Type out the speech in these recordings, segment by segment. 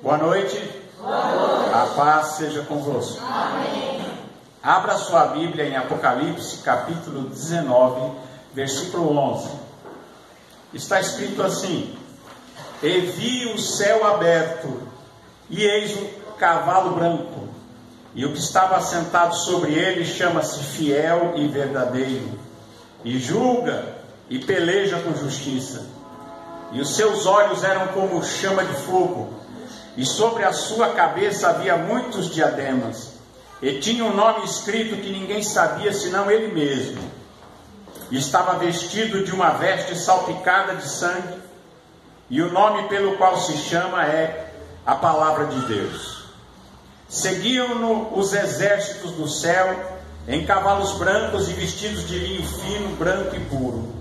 Boa noite. Boa noite. A paz seja convosco. Amém. Abra sua Bíblia em Apocalipse, capítulo 19, versículo 11. Está escrito assim: E vi o céu aberto, e eis um cavalo branco, e o que estava assentado sobre ele chama-se Fiel e Verdadeiro, e julga e peleja com justiça. E os seus olhos eram como chama de fogo, e sobre a sua cabeça havia muitos diademas, e tinha um nome escrito que ninguém sabia senão ele mesmo. E estava vestido de uma veste salpicada de sangue, e o nome pelo qual se chama é a Palavra de Deus. Seguiam-no os exércitos do céu, em cavalos brancos e vestidos de linho fino, branco e puro.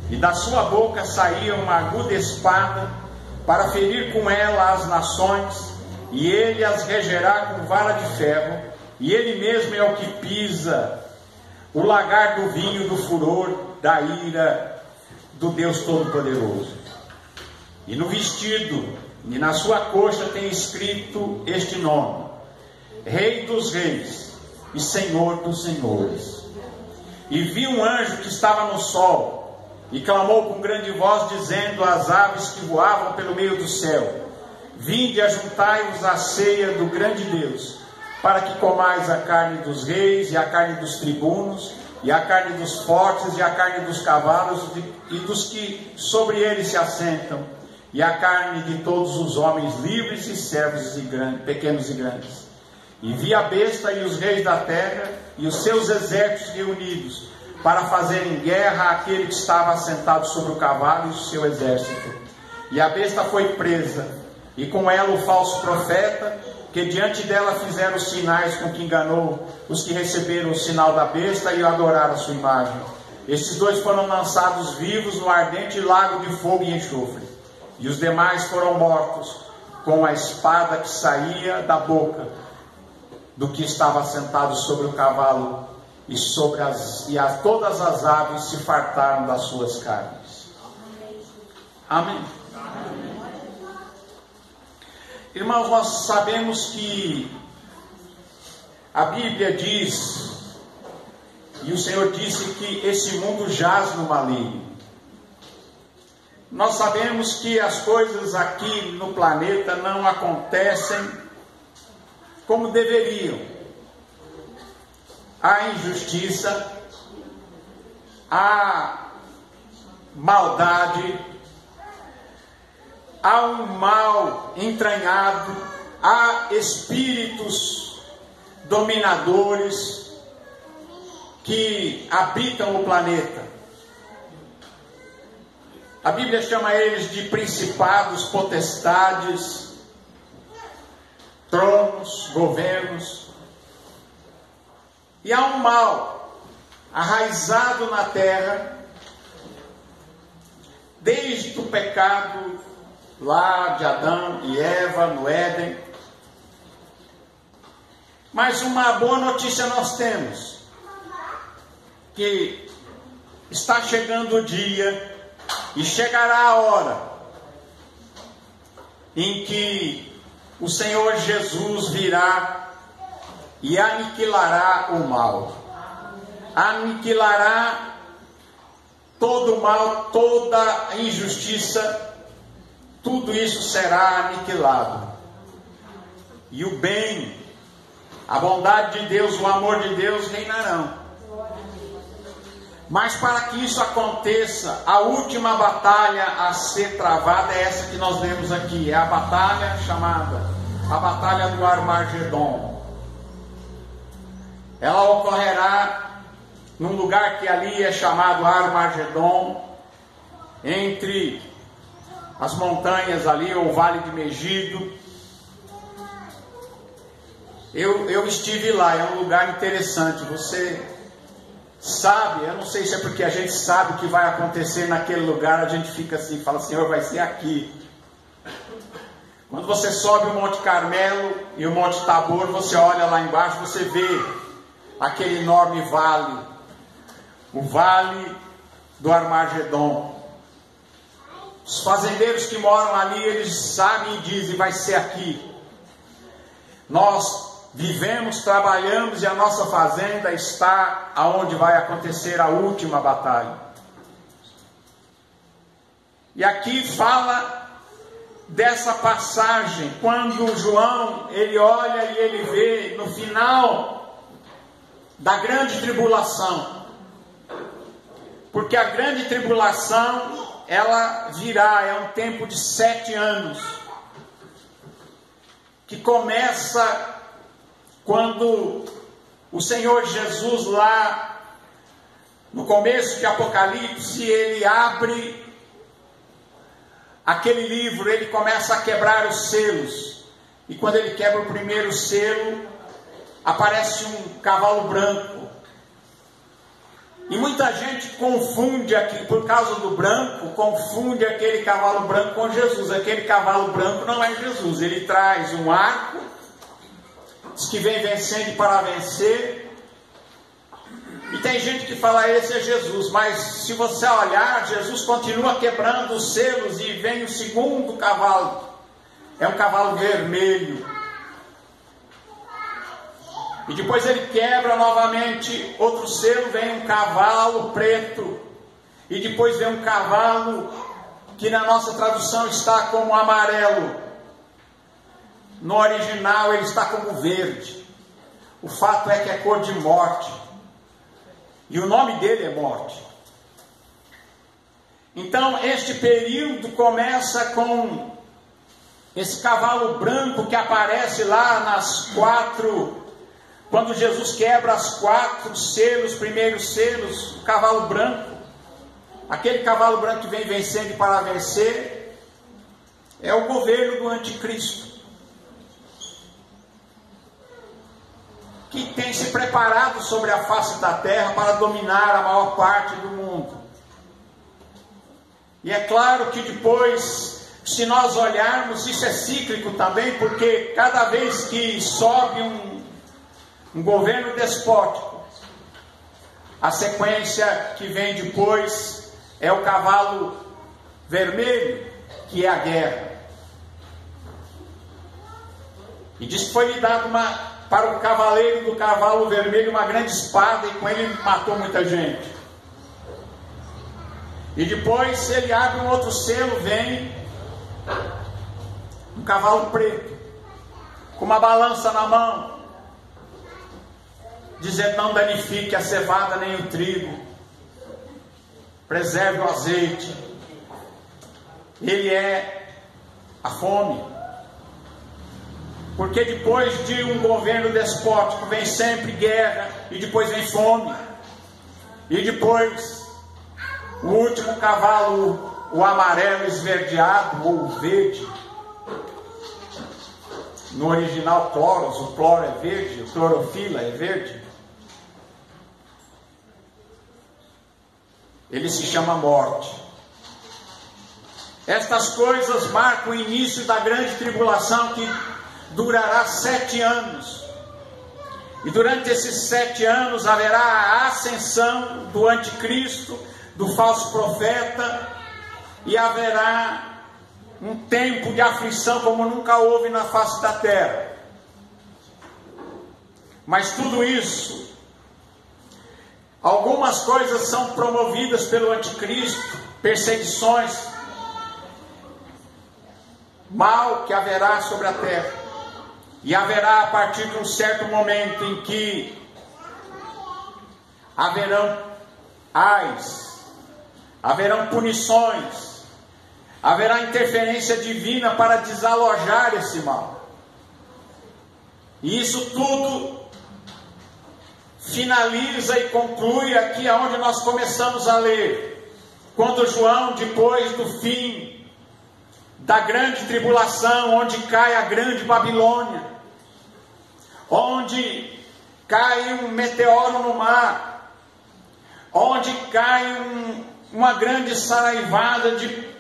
E da sua boca saía uma aguda espada, para ferir com ela as nações, e ele as regerá com vara de ferro, e ele mesmo é o que pisa o lagar do vinho do furor da ira do Deus Todo-Poderoso. E no vestido e na sua coxa tem escrito este nome: Rei dos Reis e Senhor dos Senhores. E vi um anjo que estava no sol, e clamou com grande voz, dizendo às aves que voavam pelo meio do céu: Vinde, ajuntai-vos à ceia do grande Deus, para que comais a carne dos reis, e a carne dos tribunos, e a carne dos fortes, e a carne dos cavalos, e dos que sobre eles se assentam, e a carne de todos os homens livres e servos, e grandes, pequenos e grandes. E vi a besta e os reis da terra, e os seus exércitos reunidos, para fazerem guerra àquele que estava assentado sobre o cavalo e o seu exército. E a besta foi presa, e com ela o falso profeta, que diante dela fizeram os sinais com que enganou os que receberam o sinal da besta e adoraram a sua imagem. Estes dois foram lançados vivos no ardente lago de fogo e enxofre, e os demais foram mortos com a espada que saía da boca do que estava sentado sobre o cavalo, e todas as aves se fartaram das suas carnes. Amém. Amém. Irmãos, nós sabemos que a Bíblia diz, e o Senhor disse, que esse mundo jaz no maligno. Nós sabemos que as coisas aqui no planeta não acontecem como deveriam. Há injustiça, há maldade, há um mal entranhado, há espíritos dominadores que habitam o planeta. A Bíblia chama eles de principados, potestades, tronos, governos. E há um mal arraizado na terra, desde o pecado lá de Adão e Eva no Éden. Mas uma boa notícia nós temos, que está chegando o dia, e chegará a hora, em que o Senhor Jesus virá e aniquilará o mal, aniquilará todo o mal, toda a injustiça, tudo isso será aniquilado, e o bem, a bondade de Deus, o amor de Deus reinarão. Mas para que isso aconteça, a última batalha a ser travada é essa que nós lemos aqui, é a batalha chamada a Batalha do Armagedon. Ela ocorrerá num lugar que ali é chamado Armagedon, entre as montanhas ali, ou o Vale de Megido. Eu estive lá, é um lugar interessante. Você sabe, eu não sei se é porque a gente sabe o que vai acontecer naquele lugar, a gente fica assim, fala: Senhor, vai ser aqui. Quando você sobe o Monte Carmelo e o Monte Tabor, você olha lá embaixo, você vê aquele enorme vale, o Vale do Armagedon. Os fazendeiros que moram ali, eles sabem e dizem: vai ser aqui. Nós vivemos, trabalhamos e a nossa fazenda está aonde vai acontecer a última batalha. E aqui fala dessa passagem, quando João, ele olha e ele vê no final da grande tribulação. Porque a grande tribulação, ela virá, é um tempo de 7 anos, que começa quando o Senhor Jesus, lá no começo de Apocalipse, ele abre aquele livro, ele começa a quebrar os selos, e quando ele quebra o primeiro selo, aparece um cavalo branco. E muita gente confunde aqui, por causa do branco, confunde aquele cavalo branco com Jesus. Aquele cavalo branco não é Jesus, ele traz um arco, diz que vem vencendo para vencer. E tem gente que fala: esse é Jesus. Mas se você olhar, Jesus continua quebrando os selos, e vem o segundo cavalo, é um cavalo vermelho. E depois ele quebra novamente outro selo, vem um cavalo preto. E depois vem um cavalo que na nossa tradução está como amarelo. No original ele está como verde. O fato é que é cor de morte. E o nome dele é morte. Então este período começa com esse cavalo branco que aparece lá nas 4... Quando Jesus quebra as 4 selos, primeiros selos, o cavalo branco, aquele cavalo branco que vem vencendo para vencer, é o governo do anticristo, que tem se preparado sobre a face da terra para dominar a maior parte do mundo. E é claro que depois, se nós olharmos, isso é cíclico também, porque cada vez que sobe um governo despótico, a sequência que vem depois é o cavalo vermelho, que é a guerra. E diz que foi lhe dado para o cavaleiro do cavalo vermelho uma grande espada, e com ele matou muita gente. E depois ele abre um outro selo, vem um cavalo preto, com uma balança na mão, dizendo: não danifique a cevada nem o trigo, preserve o azeite. Ele é a fome. Porque depois de um governo despótico vem sempre guerra, e depois vem fome. E depois o último cavalo, o amarelo esverdeado ou verde. No original cloros, o cloro é verde, o clorofila é verde. Ele se chama morte. Estas coisas marcam o início da grande tribulação, que durará 7 anos. E durante esses 7 anos haverá a ascensão do anticristo, do falso profeta, e haverá um tempo de aflição como nunca houve na face da terra. Mas tudo isso, algumas coisas são promovidas pelo anticristo, perseguições, mal que haverá sobre a terra. E haverá a partir de um certo momento em que haverão ais, haverão punições, haverá interferência divina para desalojar esse mal. E isso tudo finaliza e conclui aqui aonde nós começamos a ler, quando João, depois do fim da grande tribulação, onde cai a grande Babilônia, onde cai um meteoro no mar, onde cai uma grande saraivada de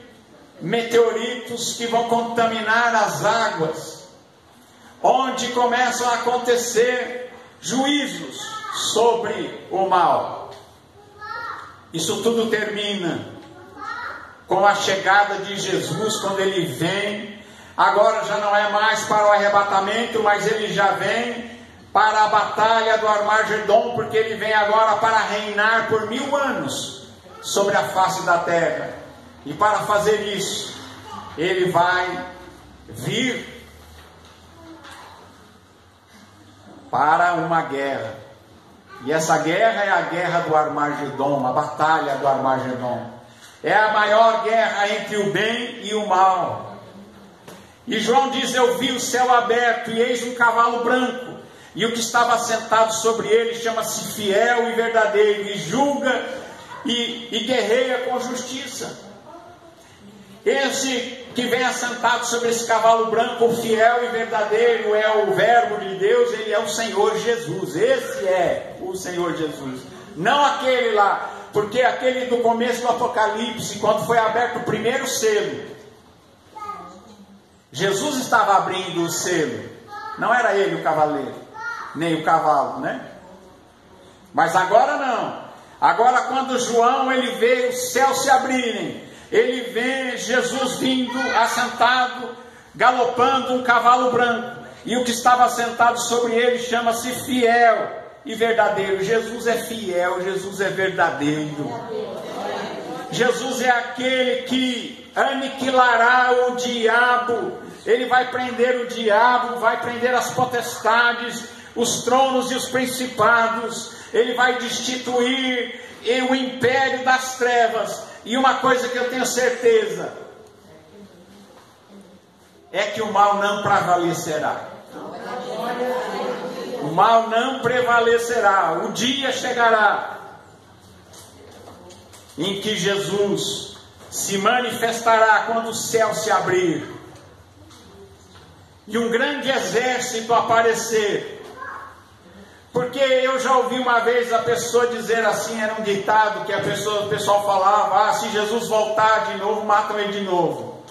meteoritos que vão contaminar as águas, onde começam a acontecer juízos sobre o mal. Isso tudo termina com a chegada de Jesus, quando ele vem. Agora já não é mais para o arrebatamento, mas ele já vem para a batalha do Armagedon, porque ele vem agora para reinar por 1000 anos sobre a face da terra. E para fazer isso, ele vai vir para uma guerra. E essa guerra é a guerra do Armagedon, a batalha do Armagedon. É a maior guerra entre o bem e o mal. E João diz: eu vi o céu aberto e eis um cavalo branco, e o que estava sentado sobre ele chama-se Fiel e Verdadeiro, e julga e guerreia com justiça. Esse que vem assentado sobre esse cavalo branco, o fiel e verdadeiro, é o verbo de Deus, ele é o Senhor Jesus. Esse é o Senhor Jesus, não aquele lá, porque aquele do começo do Apocalipse, quando foi aberto o primeiro selo, Jesus estava abrindo o selo, não era ele o cavaleiro, nem o cavalo, né? Mas agora não. Agora, quando João ele vê os céus se abrirem, ele vê Jesus vindo assentado, galopando um cavalo branco, e o que estava assentado sobre ele chama-se Fiel e Verdadeiro. Jesus é fiel, Jesus é verdadeiro. Jesus é aquele que aniquilará o diabo. Ele vai prender o diabo, vai prender as potestades, os tronos e os principados. Ele vai destituir o império das trevas. E uma coisa que eu tenho certeza é que o mal não prevalecerá. O mal não prevalecerá. O dia chegará em que Jesus se manifestará quando o céu se abrir e um grande exército aparecer. Porque eu já ouvi uma vez a pessoa dizer assim, era um ditado que o pessoal falava: se Jesus voltar de novo, matam ele de novo.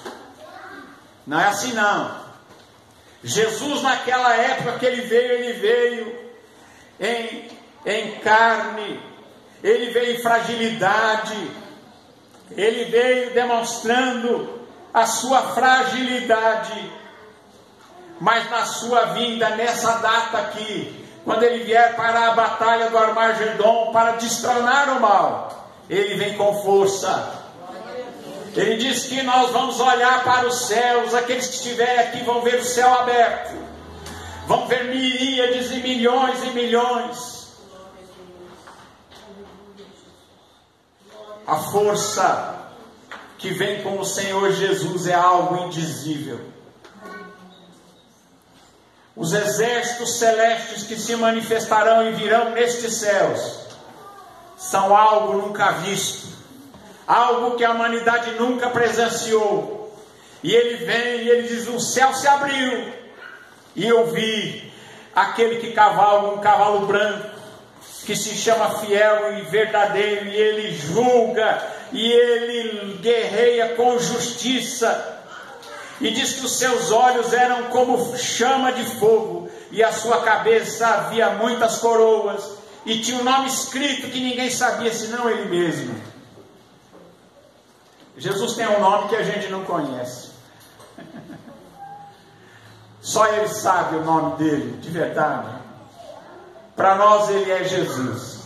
Não é assim não. Jesus naquela época que ele veio em carne, ele veio em fragilidade, ele veio demonstrando a sua fragilidade, mas na sua vinda, nessa data aqui, quando ele vier para a batalha do Armagedon, para destronar o mal, ele vem com força. Ele diz que nós vamos olhar para os céus, aqueles que estiverem aqui vão ver o céu aberto, vão ver miríades e milhões. A força que vem com o Senhor Jesus é algo indizível. Os exércitos celestes que se manifestarão e virão nestes céus são algo nunca visto, algo que a humanidade nunca presenciou. E ele vem e ele diz: o céu se abriu e eu vi aquele que cavalga um cavalo branco, que se chama Fiel e Verdadeiro, e ele julga e ele guerreia com justiça. E diz que os seus olhos eram como chama de fogo, e a sua cabeça havia muitas coroas, e tinha um nome escrito que ninguém sabia senão ele mesmo. Jesus tem um nome que a gente não conhece. Só ele sabe o nome dele, de verdade. Para nós ele é Jesus.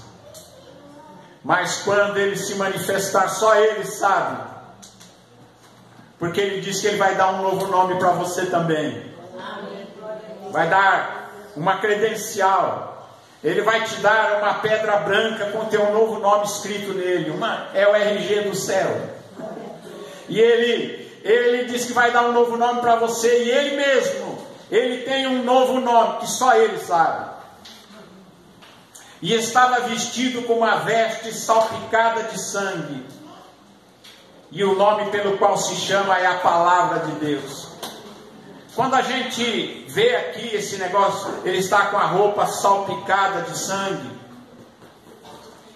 Mas quando ele se manifestar, só ele sabe. Porque ele disse que ele vai dar um novo nome para você também. Vai dar uma credencial. Ele vai te dar uma pedra branca com teu novo nome escrito nele. É o RG do céu. E ele disse que vai dar um novo nome para você. E ele mesmo, ele tem um novo nome que só ele sabe. E estava vestido com uma veste salpicada de sangue. E o nome pelo qual se chama é a Palavra de Deus. Quando a gente vê aqui esse negócio, ele está com a roupa salpicada de sangue.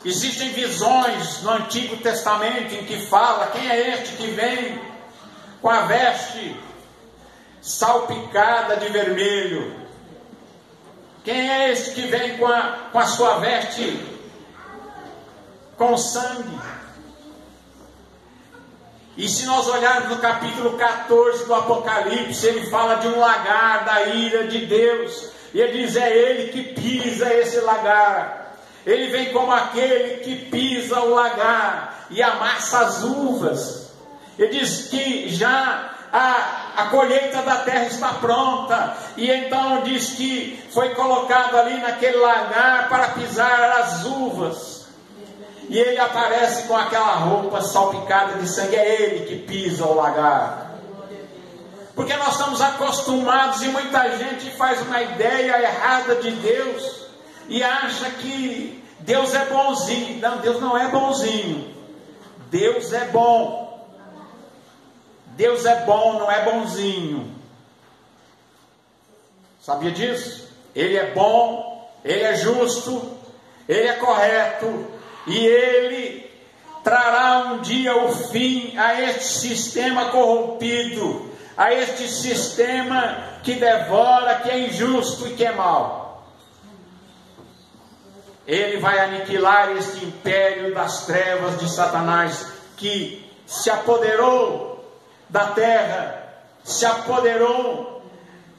Existem visões no Antigo Testamento em que fala: quem é este que vem com a veste salpicada de vermelho? Quem é este que vem com a sua veste com sangue? E se nós olharmos no capítulo 14 do Apocalipse, ele fala de um lagar da ira de Deus. E ele diz, é ele que pisa esse lagar. Ele vem como aquele que pisa o lagar e amassa as uvas. Ele diz que já a colheita da terra está pronta. E então diz que foi colocado ali naquele lagar para pisar as uvas. E ele aparece com aquela roupa salpicada de sangue. É ele que pisa o lagar. Porque nós estamos acostumados e muita gente faz uma ideia errada de Deus e acha que Deus é bonzinho. Não, Deus não é bonzinho. Deus é bom. Deus é bom, não é bonzinho. Sabia disso? Ele é bom, ele é justo, ele é correto e ele trará um dia o fim a este sistema corrompido, a este sistema que devora, que é injusto e que é mau. Ele vai aniquilar este império das trevas de Satanás que se apoderou da terra, se apoderou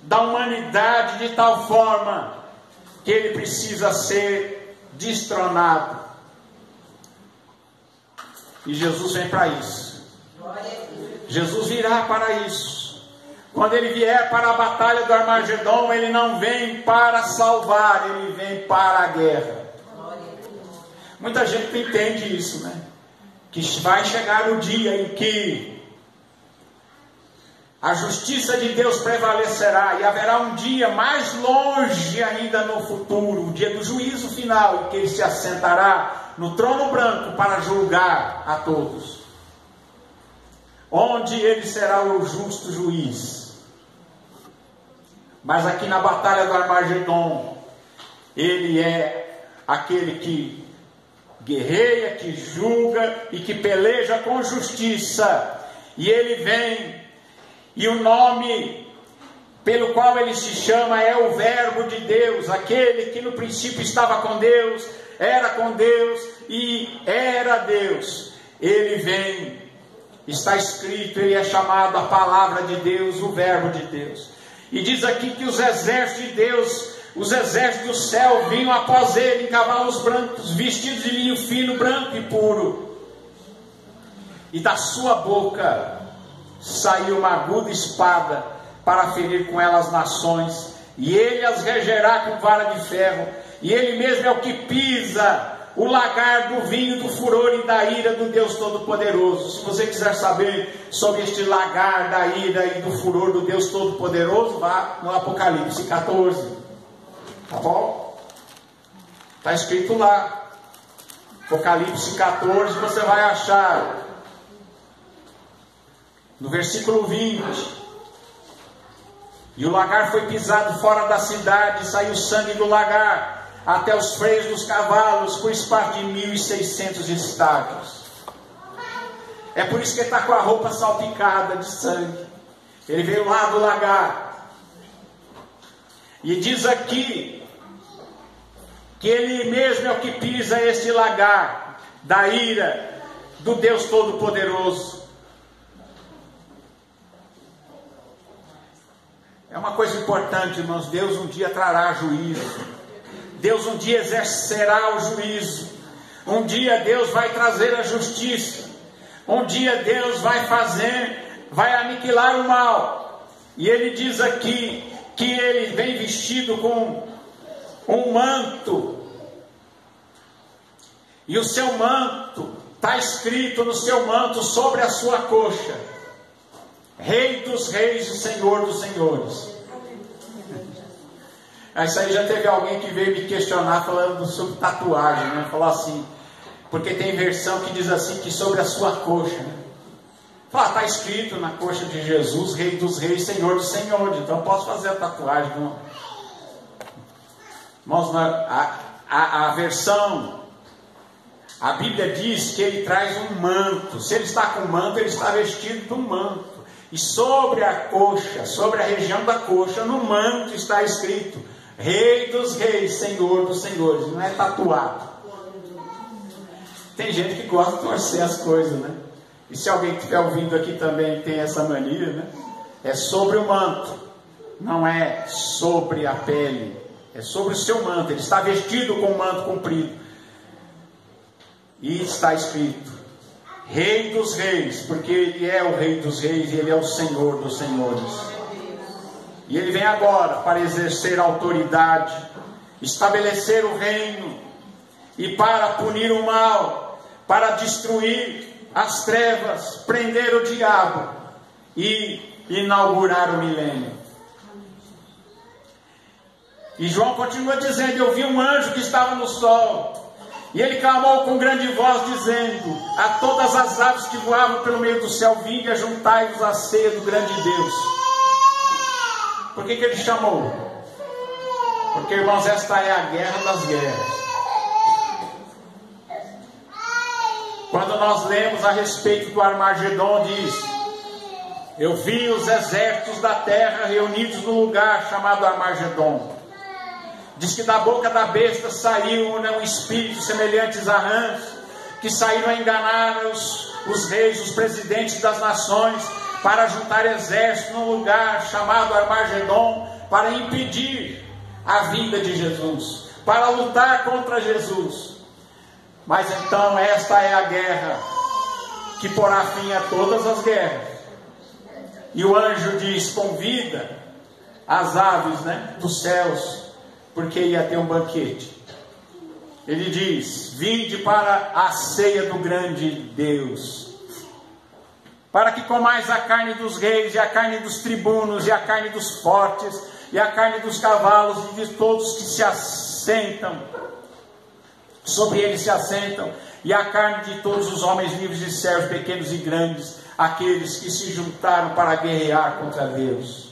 da humanidade de tal forma que ele precisa ser destronado. E Jesus vem para isso. Jesus virá para isso. Quando ele vier para a batalha do Armagedon, ele não vem para salvar, ele vem para a guerra. Muita gente não entende isso, né? Que vai chegar o dia em que a justiça de Deus prevalecerá e haverá um dia mais longe ainda no futuro, o dia do juízo final, em que ele se assentará no trono branco para julgar a todos, onde ele será o justo juiz. Mas aqui na batalha do Armagedon, ele é aquele que guerreia, que julga e que peleja com justiça. E ele vem, e o nome pelo qual ele se chama é o Verbo de Deus, aquele que no princípio estava com Deus, era com Deus e era Deus. Ele vem, está escrito, ele é chamado a palavra de Deus, o Verbo de Deus. E diz aqui que os exércitos de Deus, os exércitos do céu vinham após ele em cavalos brancos, vestidos de linho fino, branco e puro. E da sua boca saiu uma aguda espada para ferir com ela as nações, e ele as regerá com vara de ferro, e ele mesmo é o que pisa o lagar do vinho do furor e da ira do Deus Todo-Poderoso. Se você quiser saber sobre este lagar da ira e do furor do Deus Todo-Poderoso, vá no Apocalipse 14, tá bom? Está escrito lá, Apocalipse 14, você vai achar no versículo 20: e o lagar foi pisado fora da cidade, e saiu sangue do lagar até os freios dos cavalos, por espaço de 1.600 estádios. É por isso que ele está com a roupa salpicada de sangue. Ele veio lá do lagar. E diz aqui que ele mesmo é o que pisa este lagar da ira do Deus Todo-Poderoso. É uma coisa importante, irmãos. Deus um dia trará juízo. Deus um dia exercerá o juízo. Um dia Deus vai trazer a justiça. Um dia Deus vai aniquilar o mal. E ele diz aqui que ele vem vestido com um manto. E o seu manto, está escrito no seu manto sobre a sua coxa: Rei dos reis e Senhor dos senhores. Isso aí já teve alguém que veio me questionar falando sobre tatuagem, né? Falou assim, porque tem versão que diz assim, que sobre a sua coxa, né? Fala, está escrito na coxa de Jesus, Rei dos reis, Senhor dos senhores. Então eu posso fazer a tatuagem. Não? Irmãos, a versão, a Bíblia diz que ele traz um manto. Se ele está com manto, ele está vestido de um manto. E sobre a coxa, sobre a região da coxa, no manto está escrito: Rei dos reis, Senhor dos senhores. Não é tatuado. Tem gente que gosta de torcer as coisas, né? E se alguém estiver ouvindo aqui também tem essa mania, né? É sobre o manto, não é sobre a pele, é sobre o seu manto. Ele está vestido com um manto comprido. E está escrito: Rei dos Reis, porque Ele é o Rei dos Reis e Ele é o Senhor dos Senhores. E Ele vem agora para exercer autoridade, estabelecer o reino e para punir o mal, para destruir as trevas, prender o diabo e inaugurar o milênio. E João continua dizendo: eu vi um anjo que estava no sol, e ele clamou com grande voz, dizendo a todas as aves que voavam pelo meio do céu: vinde, ajuntai-vos à ceia do grande Deus. Por que ele chamou? Porque, irmãos, esta é a guerra das guerras. Quando nós lemos a respeito do Armagedon, diz: eu vi os exércitos da terra reunidos num lugar chamado Armagedon. Diz que da boca da besta saiu um espírito semelhantes a rãs, que saíram a enganar os reis, os presidentes das nações, para juntar exércitos num lugar chamado Armagedon, para impedir a vinda de Jesus, para lutar contra Jesus. Mas então esta é a guerra que porá fim a todas as guerras. E o anjo diz: convida as aves, dos céus, porque ia ter um banquete. Ele diz: vinde para a ceia do grande Deus, para que comais a carne dos reis, e a carne dos tribunos, e a carne dos fortes, e a carne dos cavalos, e de todos que se assentam, sobre eles se assentam, e a carne de todos os homens livres e servos, pequenos e grandes, aqueles que se juntaram para guerrear contra Deus.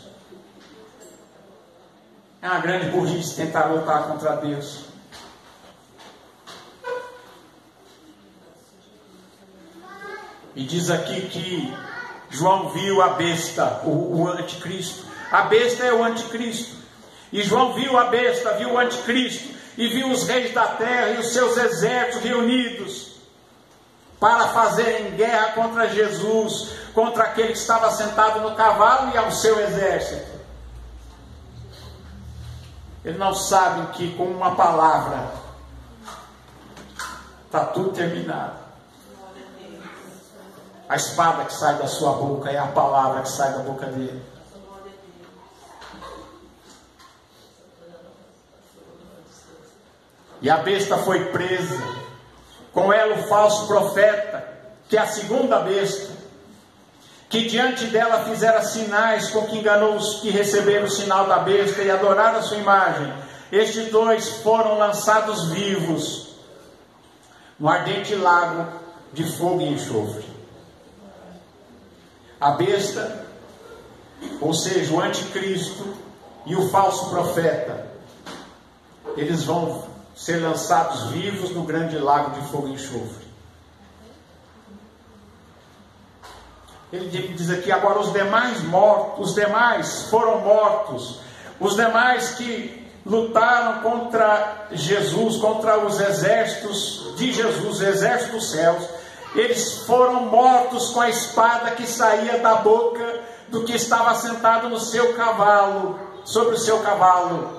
É uma grande burrice tentar lutar contra Deus. E diz aqui que João viu a besta, o anticristo. A besta é o anticristo. E João viu a besta, viu o anticristo, e viu os reis da terra e os seus exércitos reunidos para fazerem guerra contra Jesus, contra aquele que estava sentado no cavalo e ao seu exército. Eles não sabem que com uma palavra está tudo terminado. A espada que sai da sua boca é a palavra que sai da boca dele. E a besta foi presa, com ela o falso profeta, que é a segunda besta, que diante dela fizera sinais, com que enganou os que receberam o sinal da besta e adoraram a sua imagem. Estes dois foram lançados vivos no ardente lago de fogo e enxofre. A besta, ou seja, o anticristo e o falso profeta, eles vão ser lançados vivos no grande lago de fogo e enxofre. Ele diz aqui: agora os demais foram mortos, os demais que lutaram contra Jesus, contra os exércitos de Jesus, os exércitos dos céus, eles foram mortos com a espada que saía da boca do que estava sentado no seu cavalo, sobre o seu cavalo.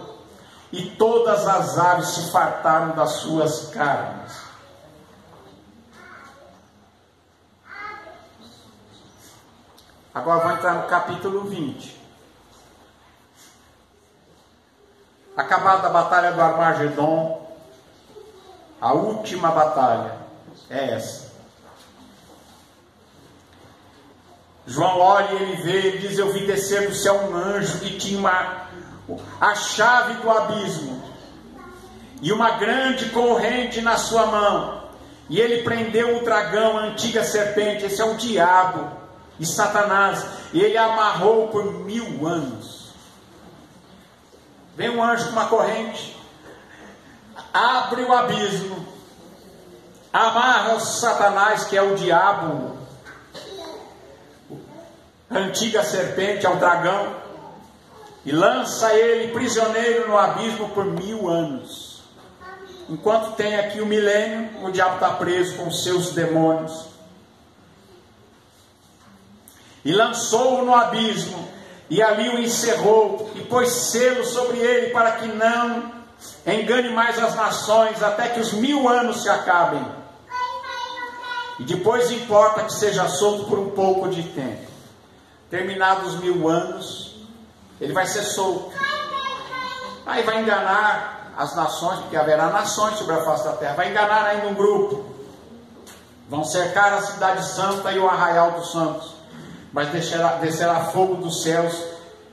E todas as aves se fartaram das suas carnes. Agora vou entrar no capítulo 20. Acabada a batalha do Armagedon, a última batalha é essa. João olha e ele vê, ele diz: eu vi descer do céu um anjo que tinha a chave do abismo e uma grande corrente na sua mão, e ele prendeu o dragão, a antiga serpente, esse é o diabo e Satanás, e ele amarrou por 1000 anos. Vem um anjo com uma corrente, abre o abismo, amarra o Satanás, que é o diabo, a antiga serpente, é o dragão, e lança ele prisioneiro no abismo por 1000 anos. Enquanto tem aqui o milênio, o diabo está preso com os seus demônios. e lançou-o no abismo, e ali o encerrou, e pôs selo sobre ele, para que não engane mais as nações, até que os 1000 anos se acabem. E depois importa que seja solto por um pouco de tempo. Terminados os 1000 anos, ele vai ser solto. Aí vai enganar as nações, porque haverá nações sobre a face da terra. Vai enganar ainda um grupo. Vão cercar a cidade santa e o arraial dos santos. Mas descerá fogo dos céus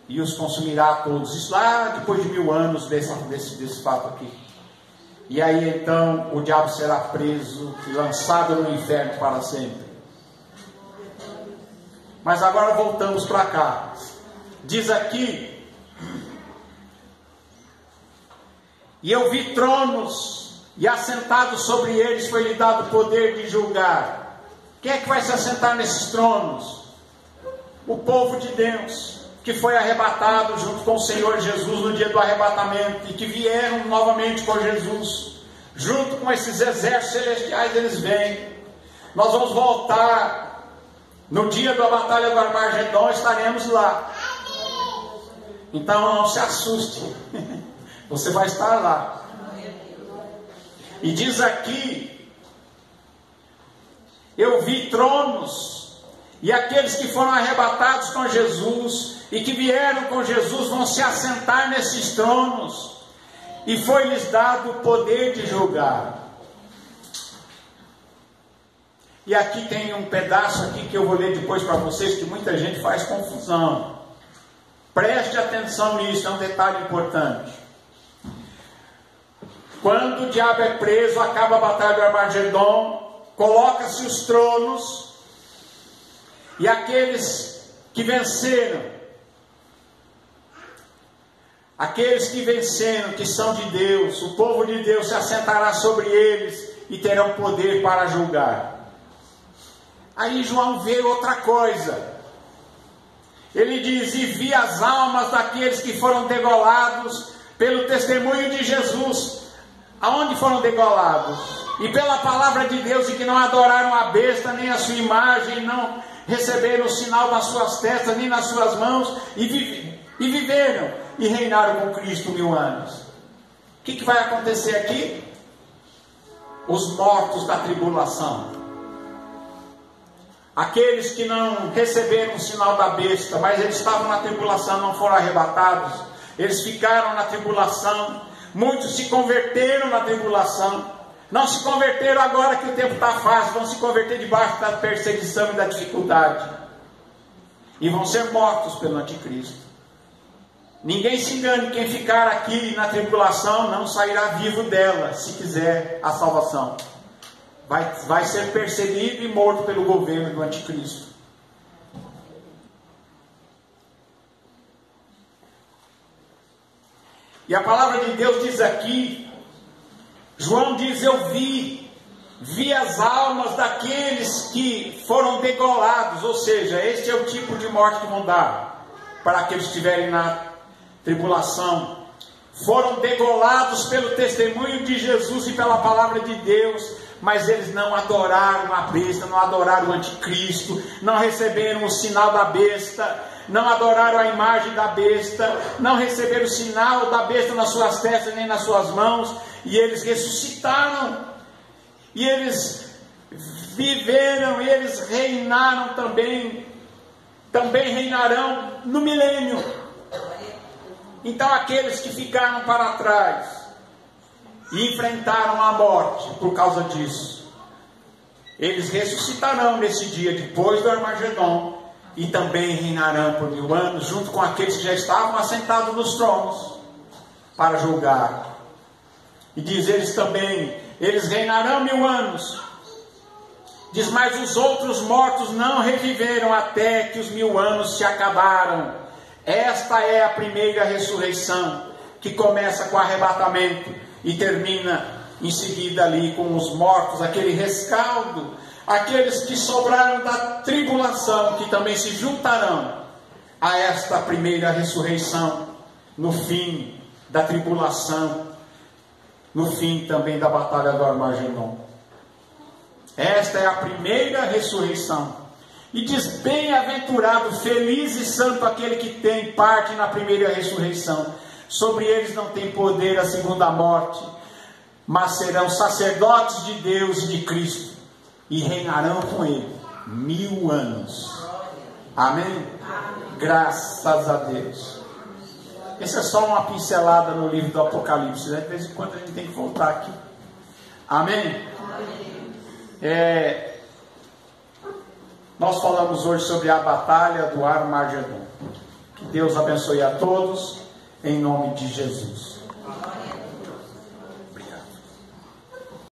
e os consumirá a todos. Isso lá depois de 1000 anos desse fato aqui. E aí então o diabo será preso e lançado no inferno para sempre. Mas agora voltamos para cá. Diz aqui: e eu vi tronos, e assentados sobre eles foi-lhe dado o poder de julgar. Quem é que vai se assentar nesses tronos? O povo de Deus, que foi arrebatado junto com o Senhor Jesus no dia do arrebatamento, e que vieram novamente com Jesus, junto com esses exércitos celestiais. Eles vêm. Nós vamos voltar no dia da batalha do Armagedon, estaremos lá. Então não se assuste, você vai estar lá. E diz aqui: eu vi tronos, e aqueles que foram arrebatados com Jesus e que vieram com Jesus vão se assentar nesses tronos, e foi-lhes dado o poder de julgar. E aqui tem um pedaço aqui que eu vou ler depois para vocês, que muita gente faz confusão. Preste atenção nisso, é um detalhe importante. Quando o diabo é preso, acaba a batalha do Armagedon, coloca-se os tronos, e aqueles que venceram, que são de Deus, o povo de Deus se assentará sobre eles e terão poder para julgar. Aí João vê outra coisa. Ele diz: e vi as almas daqueles que foram degolados pelo testemunho de Jesus. Aonde foram degolados? E pela palavra de Deus, e que não adoraram a besta, nem a sua imagem, não receberam o sinal nas suas testas, nem nas suas mãos, e viveram e reinaram com Cristo 1000 anos. O que vai acontecer aqui? Os mortos da tribulação, aqueles que não receberam o sinal da besta, mas eles estavam na tribulação, não foram arrebatados, eles ficaram na tribulação. Muitos se converteram na tribulação, não se converteram agora que o tempo está fácil, vão se converter debaixo da perseguição e da dificuldade, e vão ser mortos pelo anticristo. Ninguém se engane, quem ficar aqui na tribulação não sairá vivo dela, se quiser a salvação. Vai ser perseguido e morto pelo governo do anticristo. E a palavra de Deus diz aqui, João diz: eu vi as almas daqueles que foram degolados, ou seja, este é o tipo de morte que vão dar para aqueles que estiverem na tribulação. Foram degolados pelo testemunho de Jesus e pela palavra de Deus, mas eles não adoraram a besta, não adoraram o anticristo, não receberam o sinal da besta, não adoraram a imagem da besta, não receberam o sinal da besta nas suas testas nem nas suas mãos, e eles ressuscitaram, e eles viveram, e eles reinaram também reinarão no milênio. Então aqueles que ficaram para trás e enfrentaram a morte por causa disso, eles ressuscitarão nesse dia depois do Armagedon, e também reinarão por 1000 anos, junto com aqueles que já estavam assentados nos tronos para julgar. E diz eles também, eles reinarão 1000 anos. Diz: mas os outros mortos não reviveram até que os 1000 anos se acabaram. Esta é a primeira ressurreição, que começa com o arrebatamento e termina em seguida ali com os mortos, aquele rescaldo, aqueles que sobraram da tribulação, que também se juntarão a esta primeira ressurreição, no fim da tribulação, no fim também da batalha do Armagedon. Esta é a primeira ressurreição. E diz: bem-aventurado, feliz e santo aquele que tem parte na primeira ressurreição. Sobre eles não tem poder a segunda morte, mas serão sacerdotes de Deus e de Cristo, e reinarão com ele 1000 anos. Amém? Graças a Deus. Essa é só uma pincelada no livro do Apocalipse, né? De vez em quando a gente tem que voltar aqui. Amém? Nós falamos hoje sobre a batalha do Armagedon. Que Deus abençoe a todos, em nome de Jesus.